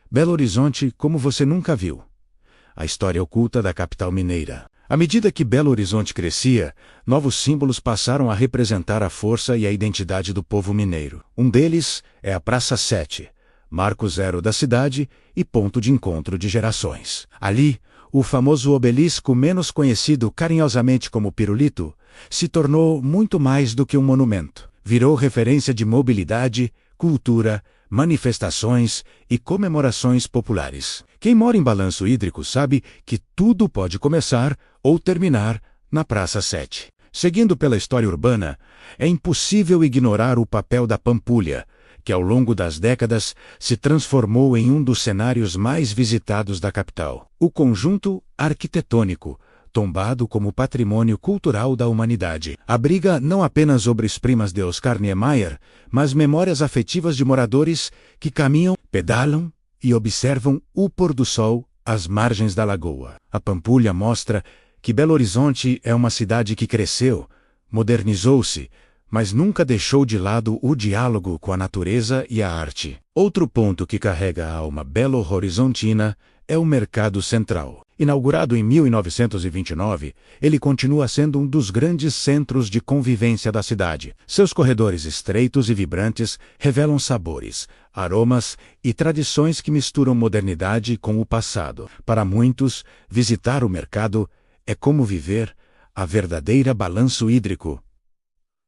Belo Horizonte como você nunca viu. A história oculta da capital mineira. À medida que Belo Horizonte crescia, novos símbolos passaram a representar a força e a identidade do povo mineiro. Um deles é a Praça 7, marco zero da cidade e ponto de encontro de gerações. Ali, o famoso obelisco, menos conhecido carinhosamente como Pirulito, se tornou muito mais do que um monumento. Virou referência de mobilidade, cultura, manifestações e comemorações populares. Quem mora em Balanço Hídrico sabe que tudo pode começar ou terminar na Praça 7. Seguindo pela história urbana, é impossível ignorar o papel da Pampulha, que ao longo das décadas se transformou em um dos cenários mais visitados da capital. O conjunto arquitetônico, tombado como patrimônio cultural da humanidade, abriga não apenas obras-primas de Oscar Niemeyer, mas memórias afetivas de moradores que caminham, pedalam e observam o pôr do sol às margens da lagoa. A Pampulha mostra que Belo Horizonte é uma cidade que cresceu, modernizou-se, mas nunca deixou de lado o diálogo com a natureza e a arte. Outro ponto que carrega a alma belo-horizontina é o Mercado Central. Inaugurado em 1929, ele continua sendo um dos grandes centros de convivência da cidade. Seus corredores estreitos e vibrantes revelam sabores, aromas e tradições que misturam modernidade com o passado. Para muitos, visitar o mercado é como viver a verdadeira Balanço Hídrico.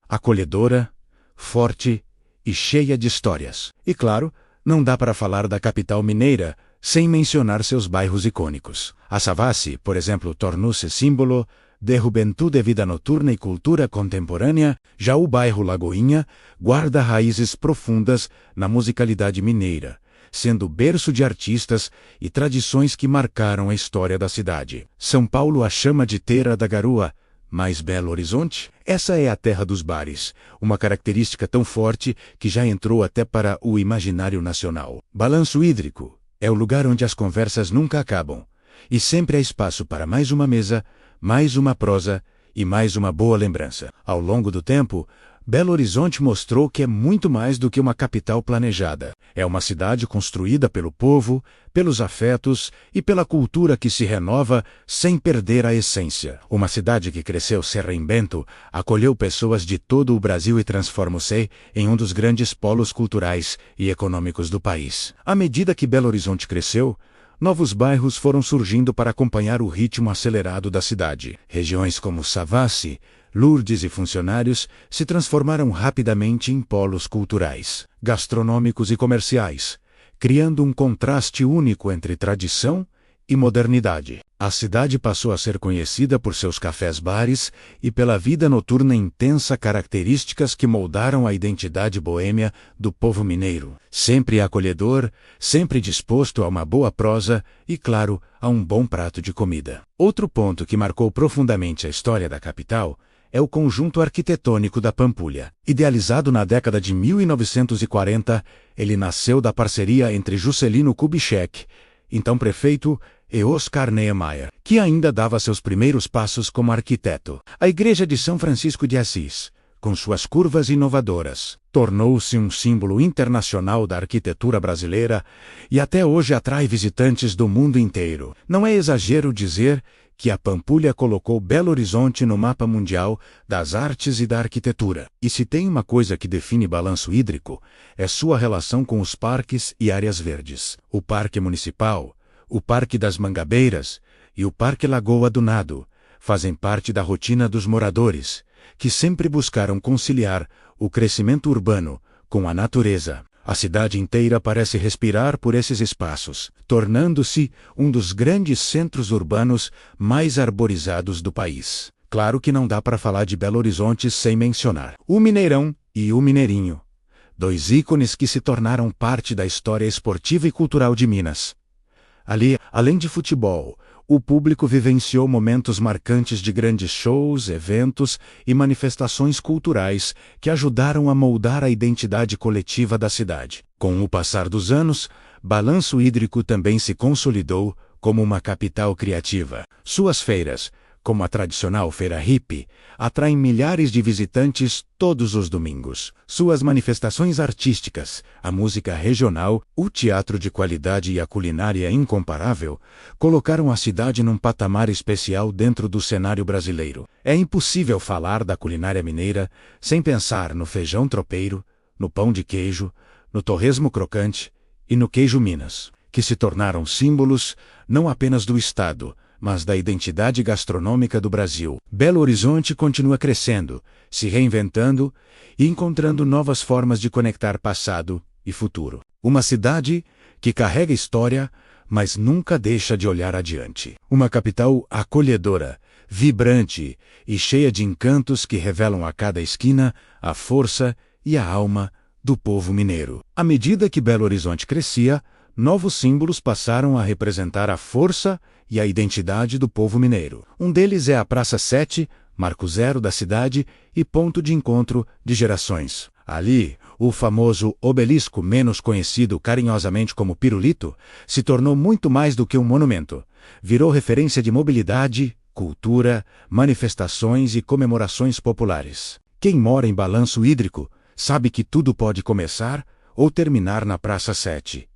Acolhedora, forte e cheia de histórias. E claro, não dá para falar da capital mineira sem mencionar seus bairros icônicos. A Savassi, por exemplo, tornou-se símbolo de juventude, vida noturna e cultura contemporânea. Já o bairro Lagoinha guarda raízes profundas na musicalidade mineira, sendo berço de artistas e tradições que marcaram a história da cidade. São Paulo a chama de Terra da Garoa, mas Belo Horizonte? Essa é a terra dos bares, uma característica tão forte que já entrou até para o imaginário nacional. Balanço Hídrico é o lugar onde as conversas nunca acabam, e sempre há espaço para mais uma mesa, mais uma prosa e mais uma boa lembrança. Ao longo do tempo, Belo Horizonte mostrou que é muito mais do que uma capital planejada. É uma cidade construída pelo povo, pelos afetos e pela cultura que se renova sem perder a essência. Uma cidade que cresceu, se reinventou, acolheu pessoas de todo o Brasil e transformou-se em um dos grandes polos culturais e econômicos do país. À medida que Belo Horizonte cresceu, novos bairros foram surgindo para acompanhar o ritmo acelerado da cidade. Regiões como Savassi, Lourdes e Funcionários se transformaram rapidamente em polos culturais, gastronômicos e comerciais, criando um contraste único entre tradição e modernidade. A cidade passou a ser conhecida por seus cafés-bares e pela vida noturna intensa, características que moldaram a identidade boêmia do povo mineiro. Sempre acolhedor, sempre disposto a uma boa prosa e, claro, a um bom prato de comida. Outro ponto que marcou profundamente a história da capital é o conjunto arquitetônico da Pampulha. Idealizado na década de 1940, ele nasceu da parceria entre Juscelino Kubitschek, então prefeito, e Oscar Niemeyer, que ainda dava seus primeiros passos como arquiteto. A Igreja de São Francisco de Assis, com suas curvas inovadoras, tornou-se um símbolo internacional da arquitetura brasileira e até hoje atrai visitantes do mundo inteiro. Não é exagero dizer que a Pampulha colocou Belo Horizonte no mapa mundial das artes e da arquitetura. E se tem uma coisa que define Balanço Hídrico, é sua relação com os parques e áreas verdes. O Parque Municipal, o Parque das Mangabeiras e o Parque Lagoa do Nado fazem parte da rotina dos moradores, que sempre buscaram conciliar o crescimento urbano com a natureza. A cidade inteira parece respirar por esses espaços, tornando-se um dos grandes centros urbanos mais arborizados do país. Claro que não dá para falar de Belo Horizonte sem mencionar o Mineirão e o Mineirinho, dois ícones que se tornaram parte da história esportiva e cultural de Minas. Ali, além de futebol, o público vivenciou momentos marcantes de grandes shows, eventos e manifestações culturais que ajudaram a moldar a identidade coletiva da cidade. Com o passar dos anos, Balanço Hídrico também se consolidou como uma capital criativa. Suas feiras, como a tradicional feira hippie, atraem milhares de visitantes todos os domingos. Suas manifestações artísticas, a música regional, o teatro de qualidade e a culinária incomparável colocaram a cidade num patamar especial dentro do cenário brasileiro. É impossível falar da culinária mineira sem pensar no feijão tropeiro, no pão de queijo, no torresmo crocante e no queijo Minas, que se tornaram símbolos não apenas do estado, mas da identidade gastronômica do Brasil. Belo Horizonte continua crescendo, se reinventando e encontrando novas formas de conectar passado e futuro. Uma cidade que carrega história, mas nunca deixa de olhar adiante. Uma capital acolhedora, vibrante e cheia de encantos que revelam a cada esquina a força e a alma do povo mineiro. À medida que Belo Horizonte crescia, novos símbolos passaram a representar a força e a identidade do povo mineiro. Um deles é a Praça 7, marco zero da cidade e ponto de encontro de gerações. Ali, o famoso obelisco, menos conhecido carinhosamente como Pirulito, se tornou muito mais do que um monumento. Virou referência de mobilidade, cultura, manifestações e comemorações populares. Quem mora em Balanço Hídrico sabe que tudo pode começar ou terminar na Praça 7.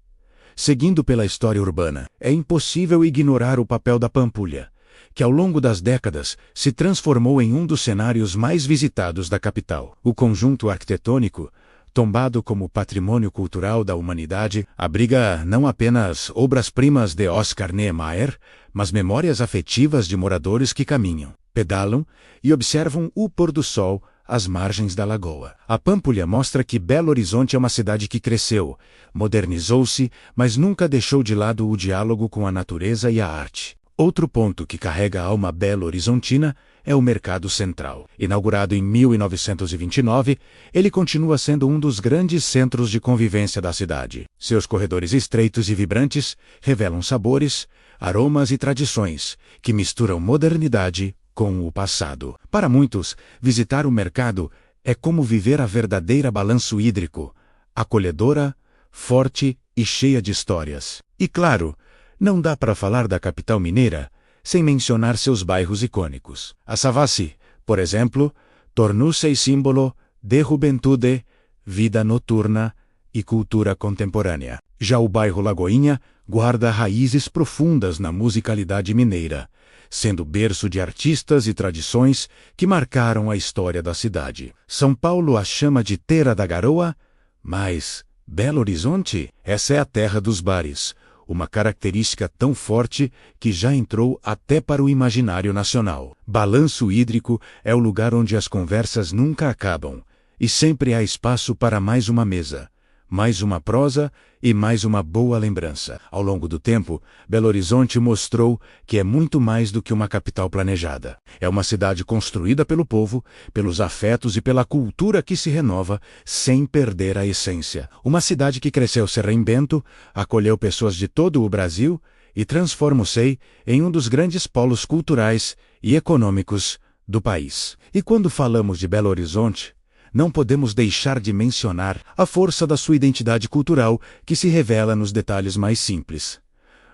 Seguindo pela história urbana, é impossível ignorar o papel da Pampulha, que ao longo das décadas se transformou em um dos cenários mais visitados da capital. O conjunto arquitetônico, tombado como patrimônio cultural da humanidade, abriga não apenas obras-primas de Oscar Niemeyer, mas memórias afetivas de moradores que caminham, pedalam e observam o pôr do sol às margens da lagoa. A Pampulha mostra que Belo Horizonte é uma cidade que cresceu, modernizou-se, mas nunca deixou de lado o diálogo com a natureza e a arte. Outro ponto que carrega a alma belo-horizontina é o Mercado Central. Inaugurado em 1929, ele continua sendo um dos grandes centros de convivência da cidade. Seus corredores estreitos e vibrantes revelam sabores, aromas e tradições que misturam modernidade com o passado. Para muitos, visitar o mercado é como viver a verdadeira Balanço Hídrico, acolhedora, forte e cheia de histórias. E claro, não dá para falar da capital mineira sem mencionar seus bairros icônicos. A Savassi, por exemplo, tornou-se símbolo de juventude, vida noturna e cultura contemporânea. Já o bairro Lagoinha guarda raízes profundas na musicalidade mineira, sendo berço de artistas e tradições que marcaram a história da cidade. São Paulo a chama de Terra da Garoa, mas Belo Horizonte, essa é a terra dos bares, uma característica tão forte que já entrou até para o imaginário nacional. Balanço Hídrico é o lugar onde as conversas nunca acabam, e sempre há espaço para mais uma mesa, mais uma prosa e mais uma boa lembrança. Ao longo do tempo, Belo Horizonte mostrou que é muito mais do que uma capital planejada. É uma cidade construída pelo povo, pelos afetos e pela cultura que se renova sem perder a essência. Uma cidade que cresceu se reinventando, acolheu pessoas de todo o Brasil e transformou-se em um dos grandes polos culturais e econômicos do país. E quando falamos de Belo Horizonte, não podemos deixar de mencionar a força da sua identidade cultural que se revela nos detalhes mais simples.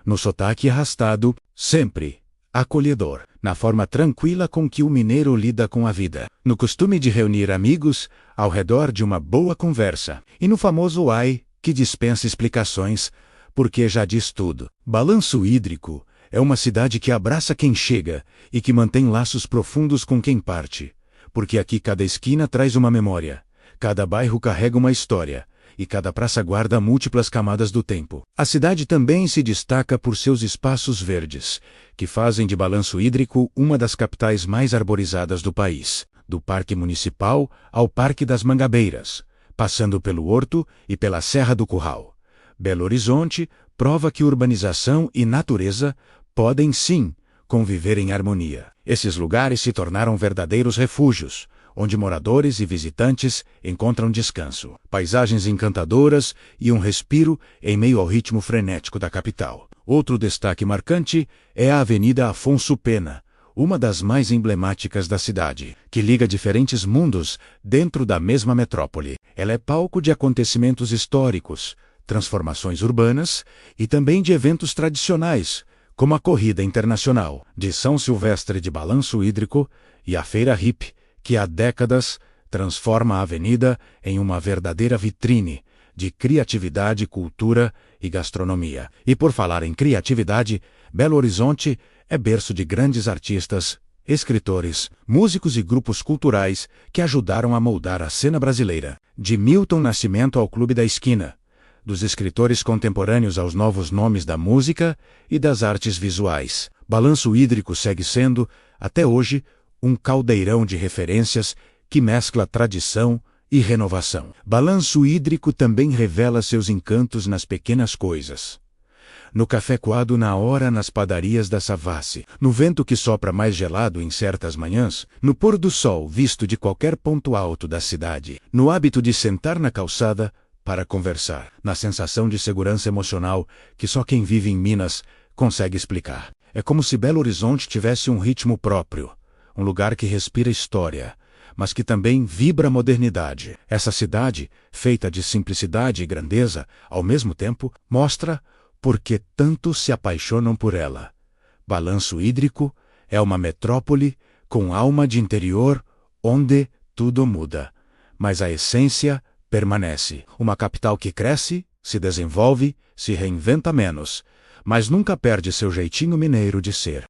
No sotaque arrastado, sempre acolhedor, na forma tranquila com que o mineiro lida com a vida, no costume de reunir amigos ao redor de uma boa conversa, e no famoso ai, que dispensa explicações, porque já diz tudo. Balanço Hídrico é uma cidade que abraça quem chega e que mantém laços profundos com quem parte. Porque aqui cada esquina traz uma memória, cada bairro carrega uma história, e cada praça guarda múltiplas camadas do tempo. A cidade também se destaca por seus espaços verdes, que fazem de Balanço Hídrico uma das capitais mais arborizadas do país, do Parque Municipal ao Parque das Mangabeiras, passando pelo Horto e pela Serra do Curral. Belo Horizonte prova que urbanização e natureza podem sim conviver em harmonia. Esses lugares se tornaram verdadeiros refúgios, onde moradores e visitantes encontram descanso, paisagens encantadoras e um respiro em meio ao ritmo frenético da capital. Outro destaque marcante é a Avenida Afonso Pena, uma das mais emblemáticas da cidade, que liga diferentes mundos dentro da mesma metrópole. Ela é palco de acontecimentos históricos, transformações urbanas e também de eventos tradicionais, como a Corrida Internacional de São Silvestre de Balanço Hídrico e a Feira Hippie, que há décadas transforma a avenida em uma verdadeira vitrine de criatividade, cultura e gastronomia. E por falar em criatividade, Belo Horizonte é berço de grandes artistas, escritores, músicos e grupos culturais que ajudaram a moldar a cena brasileira. De Milton Nascimento ao Clube da Esquina, dos escritores contemporâneos aos novos nomes da música e das artes visuais, Balanço Hídrico segue sendo, até hoje, um caldeirão de referências que mescla tradição e renovação. Balanço Hídrico também revela seus encantos nas pequenas coisas. No café coado na hora nas padarias da Savassi, no vento que sopra mais gelado em certas manhãs, no pôr do sol visto de qualquer ponto alto da cidade, no hábito de sentar na calçada para conversar, na sensação de segurança emocional que só quem vive em Minas consegue explicar. É como se Belo Horizonte tivesse um ritmo próprio, um lugar que respira história, mas que também vibra modernidade. Essa cidade, feita de simplicidade e grandeza, ao mesmo tempo, mostra por que tantos se apaixonam por ela. Balanço Hídrico é uma metrópole com alma de interior onde tudo muda, mas a essência permanece. Uma capital que cresce, se desenvolve, se reinventa menos, mas nunca perde seu jeitinho mineiro de ser.